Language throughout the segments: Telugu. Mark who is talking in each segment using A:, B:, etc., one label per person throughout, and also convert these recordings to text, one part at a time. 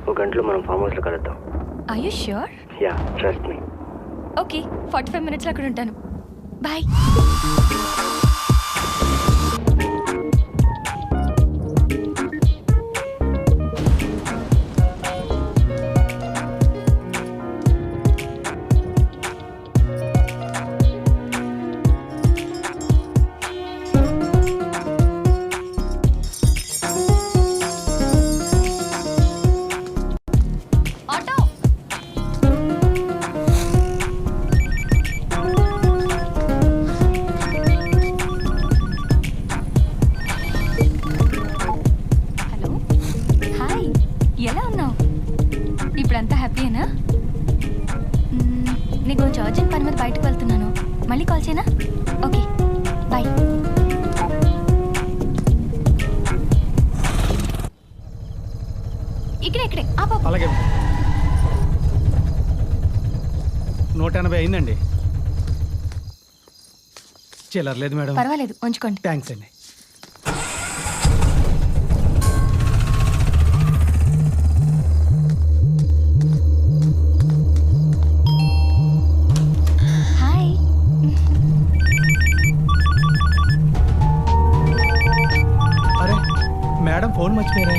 A: ఒక గంటలో మనం ఫామ్ హౌస్లో కలుద్దాం.
B: Are you sure?
A: Yeah, trust me.
B: Okay, 45 minutes అక్కడ ఉంటాను. బాయ్. ఇప్పుడంతా హ్యాపీయేనా? నీకు కొంచెం అర్జెంట్ పని మీద బయటకు వెళ్తున్నాను, మళ్ళీ కాల్ చేయనా? Okay bye. ఇక్కడే
C: అలాగే 180 అయిందండి. చిల్లర్లేదు మేడం.
B: పర్వాలేదు, ఉంచుకోండి.
C: థ్యాంక్స్ అండి. మేడం ఫోన్ మర్చిపోయారా?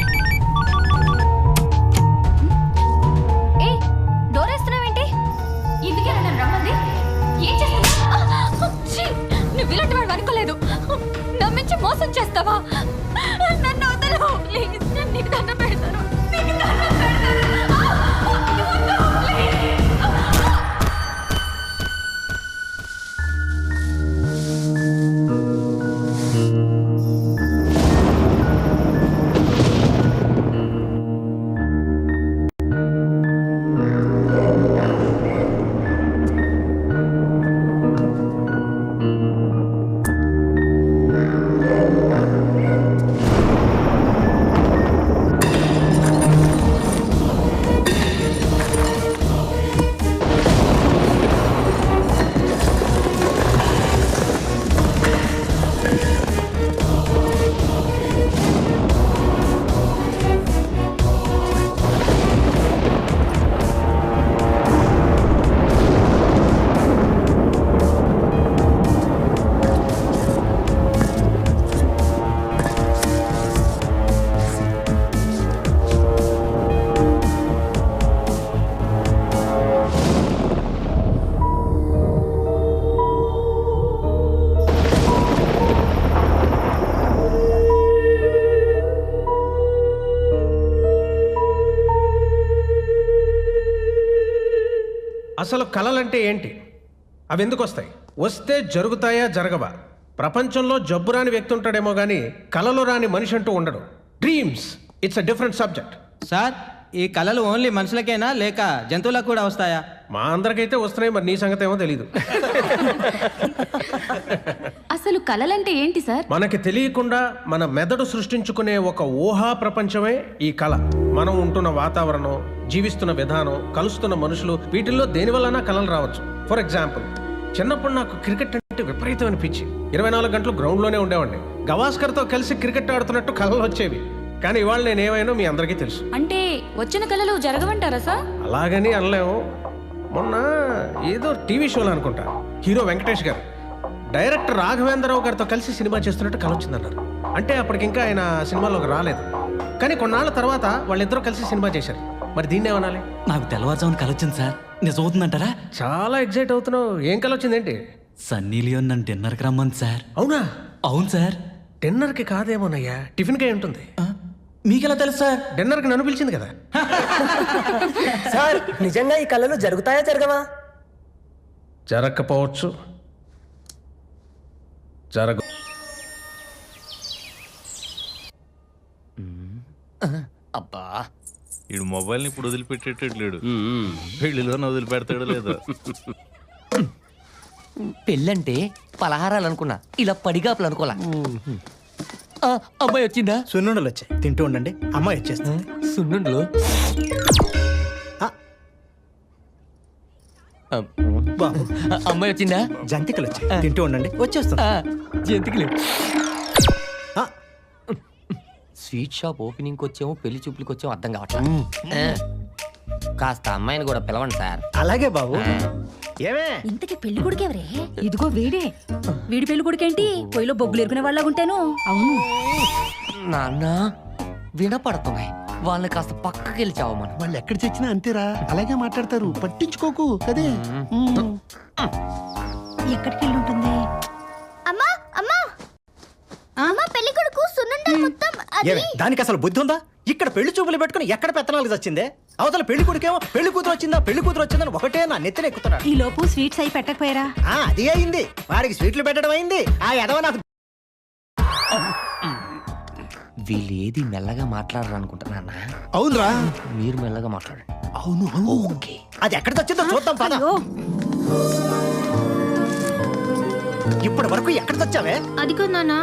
B: డోర్ వేస్తున్నావేంటి? ఇందుకే నన్ను రమ్మంది. ఏం చేస్తావు? నువ్వు ఇలాంటి వాడు అనుకోలేదు. నమ్మించి మోసం చేస్తావా? నన్ను వదలు ప్లీజ్. నేను నీకు దండం పెడతాను.
D: అసలు కళలంటే ఏంటి? అవి ఎందుకు వస్తాయి? వస్తే జరుగుతాయా జరగవా? ప్రపంచంలో జబ్బు రాని వ్యక్తి ఉంటాడేమో కానీ కళలు రాని మనిషి అంటూ ఉండడు. Dreams it's a different subject.
E: Sir, ఈ కళలు ఓన్లీ మనుషులకేనా లేక జంతువులకు కూడా వస్తాయా?
D: మా అందరికైతే వస్తున్నాయి, మరి నీ సంగతి ఏమో తెలీదు.
B: అసలు కళలంటే ఏంటి సార్?
D: మనకి తెలియకుండా మన మెదడు సృష్టించుకునే ఒక ఊహా ప్రపంచమే ఈ కళ. మనం ఉంటున్న వాతావరణం, జీవిస్తున్న విధానం, కలుస్తున్న మనుషులు, వీటిల్లో దేనివల్లనా కళలు రావచ్చు. ఫర్ ఎగ్జాంపుల్, చిన్నప్పుడు నాకు క్రికెట్ అంటే విపరీతమైన పిచ్చి. 24 గంటలు గ్రౌండ్లోనే ఉండేవాడిని. గవాస్కర్తో కలిసి క్రికెట్ ఆడుతున్నట్టు కళలు వచ్చేవి. కానీ ఇవాళ నేనేమైనా మీ అందరికీ తెలుసు.
B: అంటే వచ్చిన కళలు జరగవంటారా సార్?
D: అలాగని అనలేము. మొన్న ఏదో టీవీ షోలో అనుకుంటా, హీరో వెంకటేష్ గారు డైరెక్టర్ రాఘవేంద్రరావు గారితో కలిసి సినిమా చేస్తున్నట్టు కళ వచ్చిందన్నారు. అంటే అప్పటికింకా ఆయన సినిమాలోకి రాలేదు. కానీ కొన్నాళ్ళ తర్వాత వాళ్ళిద్దరూ కలిసి సినిమా చేశారు. మరి దీన్ని ఏమనాలి?
F: నాకు తెల్లవారుజామున కళ వచ్చింది సార్. నిజం అవుతుందంటారా?
D: చాలా ఎగ్జైట్ అవుతున్నావు. ఏం కళ వచ్చిందేంటి?
F: సన్నీ లియోన్ నన్ను డిన్నర్కి రమ్మంది సార్.
D: అవునా?
F: అవును సార్.
D: డిన్నర్కి కాదేమోనయ్యా, టిఫిన్కే ఉంటుంది.
F: మీకెలా తెలుసు సార్?
D: డిన్నర్కి నన్ను పిలిచింది కదా.
A: సార్, నిజంగా ఈ కళలు జరుగుతాయా జరగవా?
D: జరగకపోవచ్చు, జరగ.
G: అబ్బా, ఈడు మొబైల్ని ఇప్పుడు వదిలిపెట్టేటట్లేడు. పెళ్లిలో వదిలిపెడతాడు లేదో.
H: పెళ్ళంటే పలహారాలు అనుకున్నా, ఇలా పడిగాపులు అనుకోలా. అమ్మాయి వచ్చిందా?
C: సున్నుండలు వచ్చాయి, తింటూ ఉండండి. అమ్మాయి వచ్చేస్తుంది.
H: సున్నుండలు?
C: బాబు,
H: అమ్మాయి వచ్చిందా?
C: జంతికలు వచ్చాయి, తింటూ ఉండండి. వచ్చేస్తుంది.
H: జంతికలు. స్వీట్ షాప్ ఓపెనింగ్ వచ్చాము పెళ్లి చూపులకి వచ్చాము అర్థం కావట్లేదు కాస్త అమ్మాయిని కూడా పిలవండి సార్
C: అలాగే బాబు. ఏమే
B: ఇంతకీ పెళ్లి కొడుకు ఎవరే?
I: ఇదిగో వీడే. వీడి పెళ్లి కొడుకేంటి పొయ్యిలో బొగ్గులు ఎరుకునే వాళ్ళ ఉంటాను. అవును.
H: నాన్న వినపడుతున్నాయి వాళ్ళని కాస్త పక్కకి వెళ్ళి చావమను.
J: వాళ్ళు ఎక్కడ చచ్చినా అంతేరా, అలాగే మాట్లాడతారు, పట్టించుకోకు కదే.
I: ఎక్కడికి వెళ్ళి ఉంటుంది?
B: అమ్మా అమ్మా అమ్మా పెళ్లి కొడుకు సున్నుండలు మొత్తం
C: ఏమే దానికి అసలు బుద్ధి ఉందా? ఇక్కడ పెళ్లి చూపులు పెట్టుకుని ఎక్కడ పెత్తనాలకు వచ్చిందే? అవతల పెళ్లి కొడుకేమో పెళ్లి కూతురు వచ్చిందని ఒకటే నా నెత్తిన ఎక్కుతున్నాడు.
I: ఈ లోపు స్వీట్స్ అయి పెట్టకపోయారా?
C: అది అయింది, వాడికి స్వీట్లు పెట్టడం అయింది. ఆ ఎదవ నాకు
H: వీళ్ళు ఏది మెల్లగా మాట్లాడరు అనుకుంటున్నా
J: అవునరా,
H: మీరు మెల్లగా మాట్లాడండి.
J: అవును
H: ఓకే
C: అది ఎక్కడికి వచ్చిందో చూద్దాం పద.
I: అయ్యో,
C: ఇప్పటి వరకు ఎక్కడికి వచ్చావే?
B: అదిగో నాన్న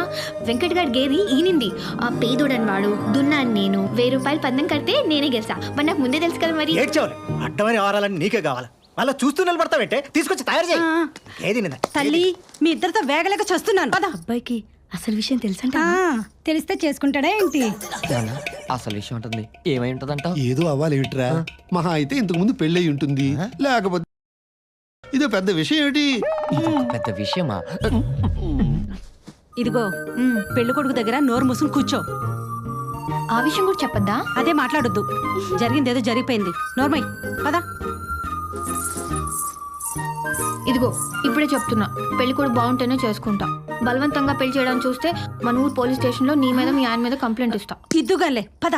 B: వెంకట్ గారి గేది ఈనింది. ఆ పేదోడని వాడు దున్నాను నేను. 1000 రూపాయలు పందెం కడితే నేనే గెలిచా. మరి నాకు ముందే తెలుసు కదా మరి.
C: ఏడ్చేవాలి, అడ్డమని వ్యవహారాలని నీకే కావాలి. మళ్ళీ చూస్తూ నిలబడతావేంటే? తీసుకొచ్చి తయారు చేయి. ఏది నిందా?
I: తల్లి మీ ఇద్దరితో వేగలేక చస్తున్నాను. పద. అబ్బాయికి అసలు విషయం తెలుసంట. తెలిస్తే చేసుకుంటాడా ఏంటి?
H: నాన్న, అసలు విషయం ఉంటుంది ఏమై ఉంటదంట?
J: ఏదో అవ్వాలి ఏమిట్రా, మహా అయితే ఇంతకు ముందు పెళ్ళయి ఉంటుంది, లేకపోతే ఇదో పెద్ద విషయం ఏమిటి?
H: పెద్ద విషయమా?
I: ఇదిగో పెళ్లి కొడుకు దగ్గర నోరు మూసుకుని కూర్చో.
B: ఆ విషయం కూడా చెప్పద్దా?
I: అదే మాట్లాడొద్దు. జరిగింది ఏదో జరిగిపోయింది. నోర్మై పద.
B: ఇదిగో ఇప్పుడే చెప్తున్నా, పెళ్లి కొడుకు బాగుంటేనే చేసుకుంటా. బలవంతంగా పెళ్లి చేయడానికి చూస్తే మన ఊరు పోలీస్ స్టేషన్ లో నీ మీద మీ ఆయన మీద కంప్లైంట్ ఇస్తా.
I: ఇద్దుగాలే పద.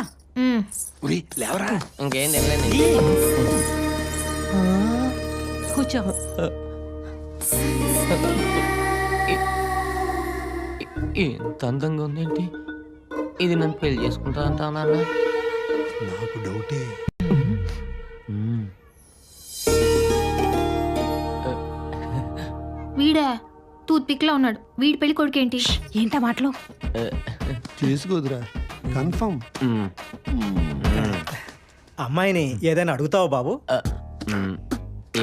J: లేవరా,
H: ఇంకేం తెలియదు.
I: కూర్చో.
H: ఎంత అందంగా ఉందేంటి? ఇది నన్ను పెళ్లి చేసుకుంటా అంటా నాన్న?
J: నాకు డౌటే.
B: వీడే టూత్ పిక్ లా ఉన్నాడు. వీడి పెళ్లి కొడుకు ఏంటి?
I: ఏంటా మాటలు?
J: చేసుకోదురా, కన్ఫర్మ్.
C: అమ్మాయిని ఏదైనా అడుగుతావా బాబు?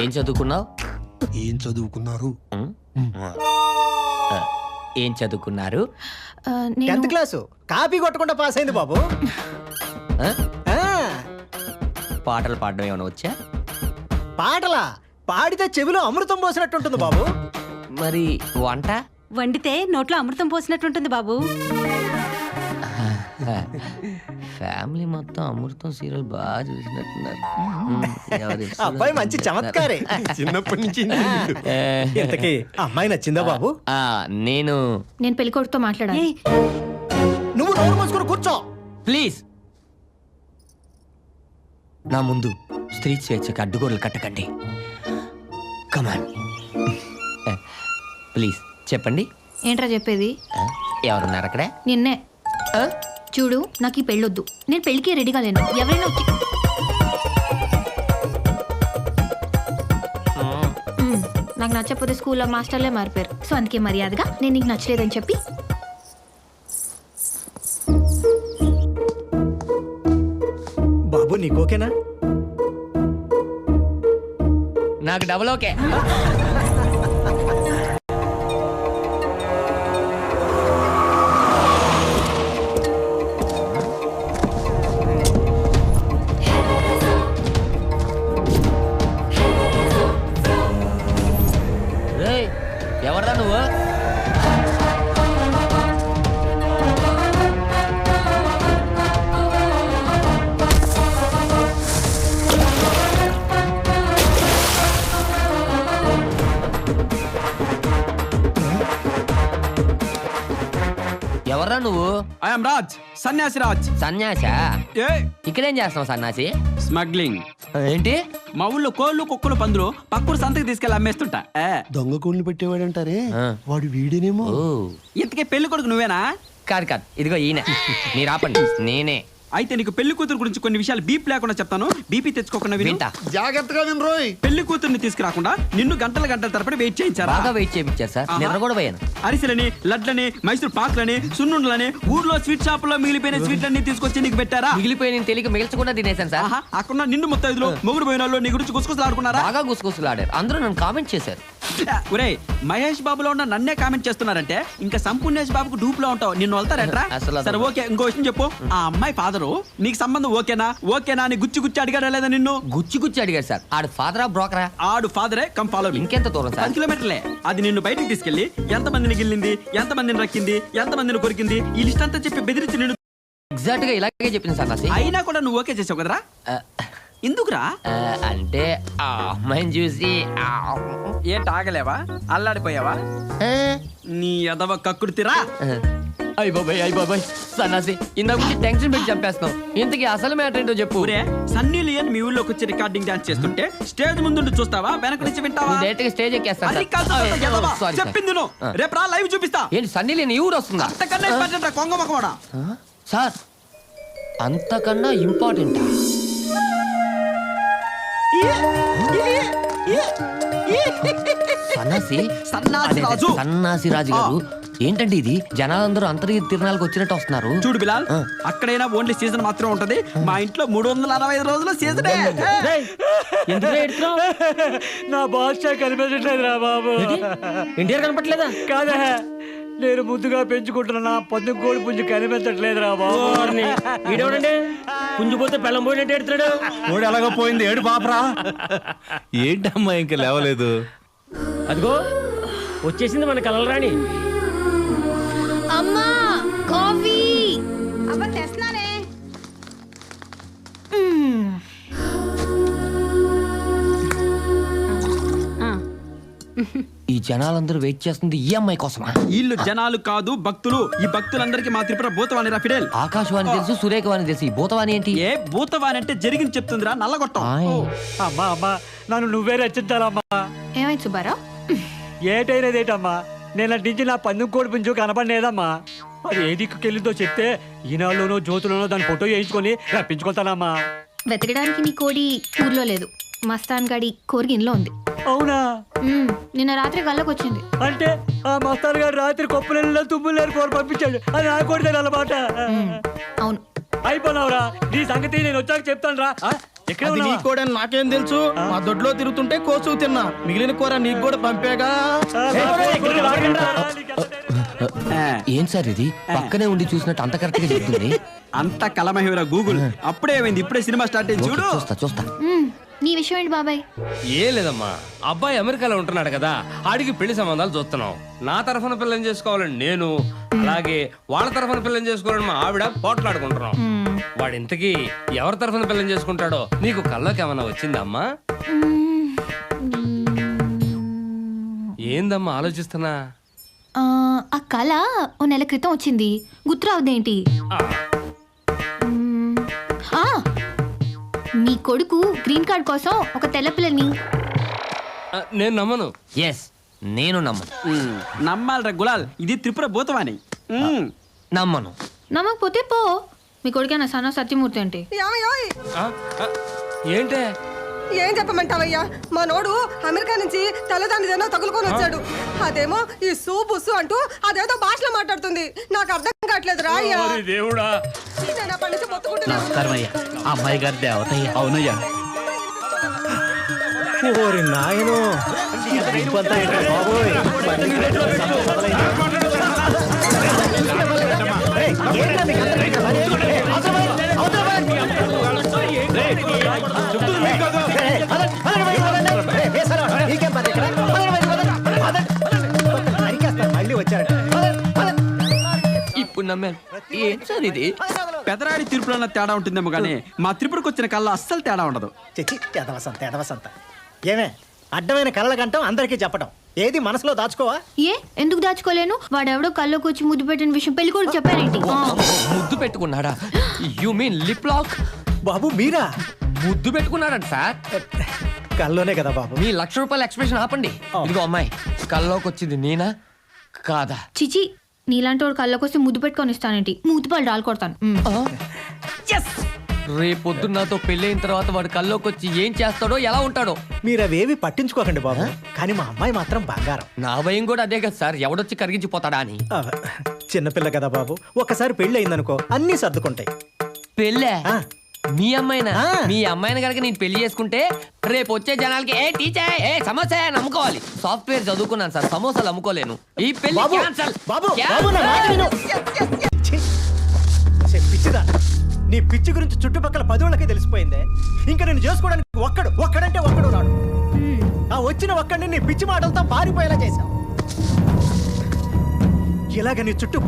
H: ఏం చదువుకున్నావు?
J: ఏం చదువుకున్నారు?
H: ఏం చదువుకున్నారు?
B: నేను
C: 10th క్లాసు కాపీ కొట్టకుండా పాస్ అయింది బాబు.
H: ఆ?
C: ఆ,
H: పాటలు పాడడం ఏమైనా వచ్చా?
C: పాటలా? పాడితే చెవిలో అమృతం పోసినట్టుంటుంది బాబు.
H: మరి వంట?
I: వండితే నోట్లో అమృతం పోసినట్టుంటుంది బాబు.
H: ఫ్యామిలీ మొత్తం అమృతం సీరియల్ బాగా చూసినట్టున్నారు. ఎవరు
C: అబ్బాయి మంచి చమత్కారే.
J: చిన్నప్పటి నుంచి
C: ఇంతకీ అమ్మాయి నచ్చిందా బాబు?
H: నేను
B: పెళ్లి కొడుకుతో మాట్లాడాలి.
I: ఏయ్,
C: నువ్వు నోరు మూసుకుని కూర్చో.
H: ప్లీజ్ నా ముందు స్త్రీ స్వేచ్ఛకి అడ్డుగోడలు కట్టకండి. కమాన్ ప్లీజ్ చెప్పండి.
B: ఏంట్రా చెప్పేది?
H: ఎవరున్నారు అక్కడ?
B: నిన్నే. చూడు, నాకు ఈ పెళ్ళొద్దు. నేను పెళ్లికి రెడీగా లేను. ఎవరైనా వచ్చి నాకు నచ్చకపోతే స్కూల్లో మాస్టర్లే మారిపోయారు. సో అందుకే మర్యాదగా నేను నీకు నచ్చలేదని చెప్పి
C: బాబు నీకు ఓకేనా?
H: నాకు డబుల్ ఓకే. ఎవర్రా నువ్వు? ఎవర్రా నువ్వు?
E: ఐఎమ్ రాజ్, సన్యాసి రాజ్.
H: సన్యాసా?
E: ఏ
H: ఇక్కడేం చేస్తున్నావు సన్యాసి?
E: స్మగ్లింగ్.
H: ఏంటి?
E: మా ఊళ్ళో కోళ్ళు కుక్కలు పందులు పక్కూరు సంతకి తీసుకెళ్ళి అమ్మేస్తుంటా.
J: దొంగ కూలిని పెట్టేవాడంటారే, వాడు వీడేనేమో.
H: ఓ
E: ఇంతకీ పెళ్లి కొడుకు నువ్వేనా?
H: కాదు కాదు, ఇదిగో ఈయన. మీరు ఆపండి, నేనే.
E: అయితే నీకు పెళ్లి కూతురు గురించి కొన్ని విషయాలు బీప్ లేకుండా చెప్తాను. బీపీ తెచ్చుకోకుండా విను.
H: వింటా.
J: జాగ్రత్తగా వినరోయ్.
E: పెళ్లి కూతుర్ని తీసుకురాకుండా నిన్ను గంటల గంటల తరబడి వెయిట్ చేయించారా?
H: బాగా వెయిట్ చేయించారు సార్. నిద్ర కూడా పోయాను.
E: అరిసెలని, లడ్లని, మైసూర్ పాకులని, సున్నుండలని, ఊర్లో స్వీట్ షాప్ లో మిగిలిపోయిన స్వీట్లన్నీ తీసుకొచ్చి నీకు పెట్టారా?
H: మిగిలిపోయి నేను తెలియక మిగిల్చకుండా తినేశాను సార్.
E: ఆహా, అక్కడ నిండు ముత్తైదులు మొగుడు పోయిన వాళ్ళు నీ గురించి గుసగుసలాడుకున్నారా?
H: బాగా గుసగుసలాడారు. అందరూ నన్ను కామెంట్ చేశారు.
E: ఒరే మహేష్ బాబులో ఉన్న నన్నే కామెంట్ చేస్తున్నారంటే ఇంకా సంపూర్ణేష్ బాబుకు డూప్ లో ఉంటావు నిన్ను వెళ్తారట్రా
H: అసలు అది-
E: సరే ఓకే ఇంకో విషయం చెప్పు ఆ అమ్మాయి ఫాదరు నీకు సంబంధం ఓకేనా అని గుచ్చి గుచ్చి అడిగాడా లేదా నిన్ను
H: గుచ్చి అడిగాడు సార్ ఆడు ఫాదరా బ్రోకరా?
E: ఆడు ఫాదరే కమ్ ఫాలో
H: ఇంకెంత దూరం సార్?
E: 10 కిలోమీటర్లే. అది నిన్ను బయటికి తీసుకెళ్లి ఎంత మందిని గిల్లింది ఎంత మందిని రక్కింది ఎంత మందిని కొరికింది ఈ లిస్ట్ అంతా చెప్పి బెదిరించి నిన్ను
H: ఎగ్జాక్ట్ గా ఇలాగే చెప్పింది సార్ నాసి.
E: అయినా కూడా నువ్వు ఓకే చేసావు కదరా ఎందుకురా
H: అంటే ఆ అమ్మాయిని చూసి
E: ఏంటి ఆగలేవా అల్లాడిపోయావా నీ ఎదవ కక్కుర్తిరా
H: అయ్య బాబాయ్ సన్నాసి ఇందాక నుంచి టెన్షన్ పెట్టి చంపేస్తున్నాం. ఇంతకీ అసలు మ్యాటర్ ఏంటో చెప్పు.
E: ఊరే సన్నీ లియన్ మీ ఊళ్ళోకి వచ్చి రికార్డింగ్ డాన్స్ చేస్తుంటే స్టేజ్ ముందు చూస్తావా వెనక నుంచి వింటావా
H: డైరెక్ట్ గా స్టేజ్ ఎక్కేస్తాను
E: అది కాదు
H: సార్.
E: ఎదవ.
H: సారీ
E: చెప్పింది నువ్వు రేపు రా లైవ్ చూపిస్తా
H: ఏంటి సన్నీ లేని ఊరు వస్తుందా?
E: అంతకన్నా ఇంపార్టెంట్ రా కొంగ మొక్కవాడా
H: సార్ అంతకన్నా ఇంపార్టెంట్ సన్నాసి
E: సన్నాసి రాజు.
H: సన్నాసి రాజు గారు ఏంటండి ఇది? జనాలందరూ అంతర్గత తిరణాలకు వచ్చినట్టు వస్తున్నారు.
E: చూడు బిలాల్ అక్కడైనా ఓన్లీ సీజన్ మాత్రం ఉంటది మా ఇంట్లో 365 రోజులు సీజనే
C: నా భాష కనిపించట్లేదు రా బాబు.
H: ఇండియా కనపట్లేదా?
C: కాదా నేను ముద్దుగా పెంచుకుంటున్నా పొద్దు కోడి పుంజు కనిపించట్లేదు రా బాబు.
F: పుంజు పోతే పెళ్ళం పోయినట్టు ఎడుతాడు.
C: కోడి ఎలాగో పోయింది ఏడు పాపరా.
G: ఏంటమ్మా ఇంకా లేవలేదు?
F: అదిగో వచ్చేసింది మన కలలు రాణి.
B: అమ్మా కాఫీ
I: అబ్బా తెస్తున్నానే.
H: ఈ జనాలందరూ వెయిట్ చేస్తుంది ఈ అమ్మాయి కోసమా?
E: వీళ్ళు జనాలు కాదు భక్తులు. ఈ భక్తులందరికీ మా త్రిపుర భూతవాణి రా ఫిడేల్.
H: ఆకాశవాణి తెలుసు, సురేఖవాణి తెలుసు, ఈ భూతవాణి ఏంటి?
E: ఏ భూతవాణి అంటే జరిగింది చెప్తుందిరా నల్లగొట్టం.
H: ఆయ్.
C: అమ్మా అమ్మా నన్ను నువ్వే రచించాలమ్మా.
B: ఏమైంది సుబ్బారావు?
C: ఏటైనదేటమ్మా నేను నటించి నా పందెం కోడి పుంజు కనపడలేదమ్మా. అది ఏ దిక్కుకెళ్ళిందో చెప్తే ఈనాడులోనో జ్యోతులోనో దాని ఫోటో వేయించుకొని రప్పించుకుంటానమ్మా.
B: వెతకడానికి నీ కోడి ఊర్లో లేదు, మస్తాన్ గడి కోరిగి ఇంట్లో ఉంది.
C: అవునా?
B: నిన్న రాత్రి కళ్ళకు వచ్చింది.
C: అంటే ఆ మస్తాన్ గారు రాత్రి కొప్పులలో తుమ్ములేరు కూర పంపించాడు. అది నా కొడితే అన్నమాట.
B: అవును.
C: అయిపోయినావురా నీ సంగతి నేను వచ్చాక చెప్తాను రా. ఎక్కడ
F: అది నీ
C: ఉన్నావా?
F: కూడా నాకేం తెలుసు? మా దొడ్లో తిరుగుతుంటే కోసు తిన్నా, మిగిలిన కూర నీకు కూడా పంపేగా.
H: ఏం సార్ ఇది? పక్కనే ఉండి చూసినట్టు అంత కరెక్ట్ గా చెప్తుంది.
E: అంత కలమహివరా గూగుల్. అప్పుడే ఏమైంది? ఇప్పుడే సినిమా స్టార్ట్ అయింది చూడు.
H: చూస్తా
B: నీ విషయం ఏంటి బాబాయ్?
K: ఏ లేదమ్మా, అబ్బాయి అమెరికాలో ఉంటున్నాడు కదా, ఆడికి పెళ్లి సంబంధాలు చూస్తున్నాం. నా తరఫున పిల్లని చేసుకోవాలని నేను, అలాగే వాళ్ళ తరఫున పిల్లని చేసుకోవాలని మా ఆవిడ పోట్లాడుకుంటున్నాం. వాడు ఇంతకీ ఎవరి తరఫున పిల్లని చేసుకుంటాడో నీకు కల్లోకి ఏమన్నా వచ్చిందమ్మా? ఏందమ్మా ఆలోచిస్తున్నా?
B: ఆ కళ ఓ నెల క్రితం వచ్చింది, గుర్తురావుదేంటి? మీ కొడుకు గ్రీన్ కార్డ్ కోసం ఒక తెల్ల పిల్లని.
K: నేను నమ్మను.
H: ఎస్ నేను నమ్మను.
E: నమ్మాలరా గులాల్, ఇది త్రిపుర భూతవాణి.
H: నమ్మను.
B: నమ్మకపోతే పో. మీ కొడుకేనా సన్న సత్యమూర్తి అంటే?
K: ఏంటే
I: ఏం చెప్పమంటావయ్యా? మా నోడు అమెరికా నుంచి తలదానిదేనో తగులుకొని వచ్చాడు. అదేమో ఈ సూబుస్సు అంటూ అదేదో భాషలో మాట్లాడుతుంది. నాకు అర్థం కావట్లేదు రా అయ్యా.
K: దేవుడా.
I: నేను అప్పటి నుంచి మొత్తుకుంటున్నాను.
F: నమస్కారమయ్యా, అమ్మాయి గారి దేవతయ్య. అవునయ్యా.
C: ఓరి నాయనో ఇంపంతా ఏంట్రా బాబోయ్. మళ్ళీ వచ్చారట.
H: ఇప్పుడు నమ్మాను. ఏం సార్ ఇది?
E: పెదరాడి తీర్పులో తేడా ఉంటుందేమో కానీ మా త్రిపురకు వచ్చిన కళ్ళ అస్సలు తేడా ఉండదు.
C: చచ్చి ఎదవసంత ఏమే అడ్డమైన కళ్ళ కంటాం అందరికీ చెప్పడం ఏది మనసులో దాచుకోవా?
B: ఏ ఎందుకు దాచుకోలేను? వాడెవడో కళ్ళకు వచ్చి ముద్దు పెట్టిన విషయం పెళ్లి కొడుకు చెప్పారేంటి?
H: ముద్దు పెట్టుకున్నాడా? You mean lip lock?
C: బాబు మీరా?
H: ముద్దు పెట్టుకున్నాడంట సార్.
C: కల్లోనే కదా బాబు.
H: మీ ₹1,00,000 ఎక్స్ప్రెషన్ ఆపండి. ఇదిగో అమ్మాయి, కల్లోకి వచ్చింది నేనా కాదా?
B: చిచి, నీలాంటి వాడు కళ్ళకొస్తే ముద్దు పెట్టుకొని ఇస్తానేంటి? మూతిపాలు డాల్ కొడతాను.
H: రేపొద్దు నాతో పెళ్ళైన తర్వాత వాడు కల్లోకి వచ్చి ఏం చేస్తాడో ఎలా ఉంటాడో.
C: మీరు అవేవి పట్టించుకోకండి బాబు. కానీ మా అమ్మాయి మాత్రం బంగారం.
H: నా భయం కూడా అదే కదా సార్, ఎవడొచ్చి కరిగించిపోతాడా అని.
C: చిన్నపిల్ల కదా బాబు, ఒక్కసారి పెళ్లి అయిందనుకో అన్నీ సర్దుకుంటాయి.
H: పెళ్ళే? మీ అమ్మాయినా మీ అమ్మాయిని కనుక నేను పెళ్లి చేసుకుంటే రేపు వచ్చే జనాలకి ఏ టీచర్ ఏ సమోసా అని అమ్ముకోవాలి. సాఫ్ట్వేర్ చదువుకున్నాను సార్, సమోసాలు అమ్ముకోలేను. ఈ పెళ్లి క్యాన్సల్.
F: పిచ్చిదా, నీ పిచ్చి గురించి చుట్టుపక్కల 10 వాళ్ళకి తెలిసిపోయిందే. ఇంకా నేను చేసుకోవడానికి ఒక్కడంటే ఒక్కడు రాడు. ఆ వచ్చిన ఒక్కడిని నీ పిచ్చి మాటలతో పారిపోయేలా చేశావు. ఇలాగ నీ చుట్టూ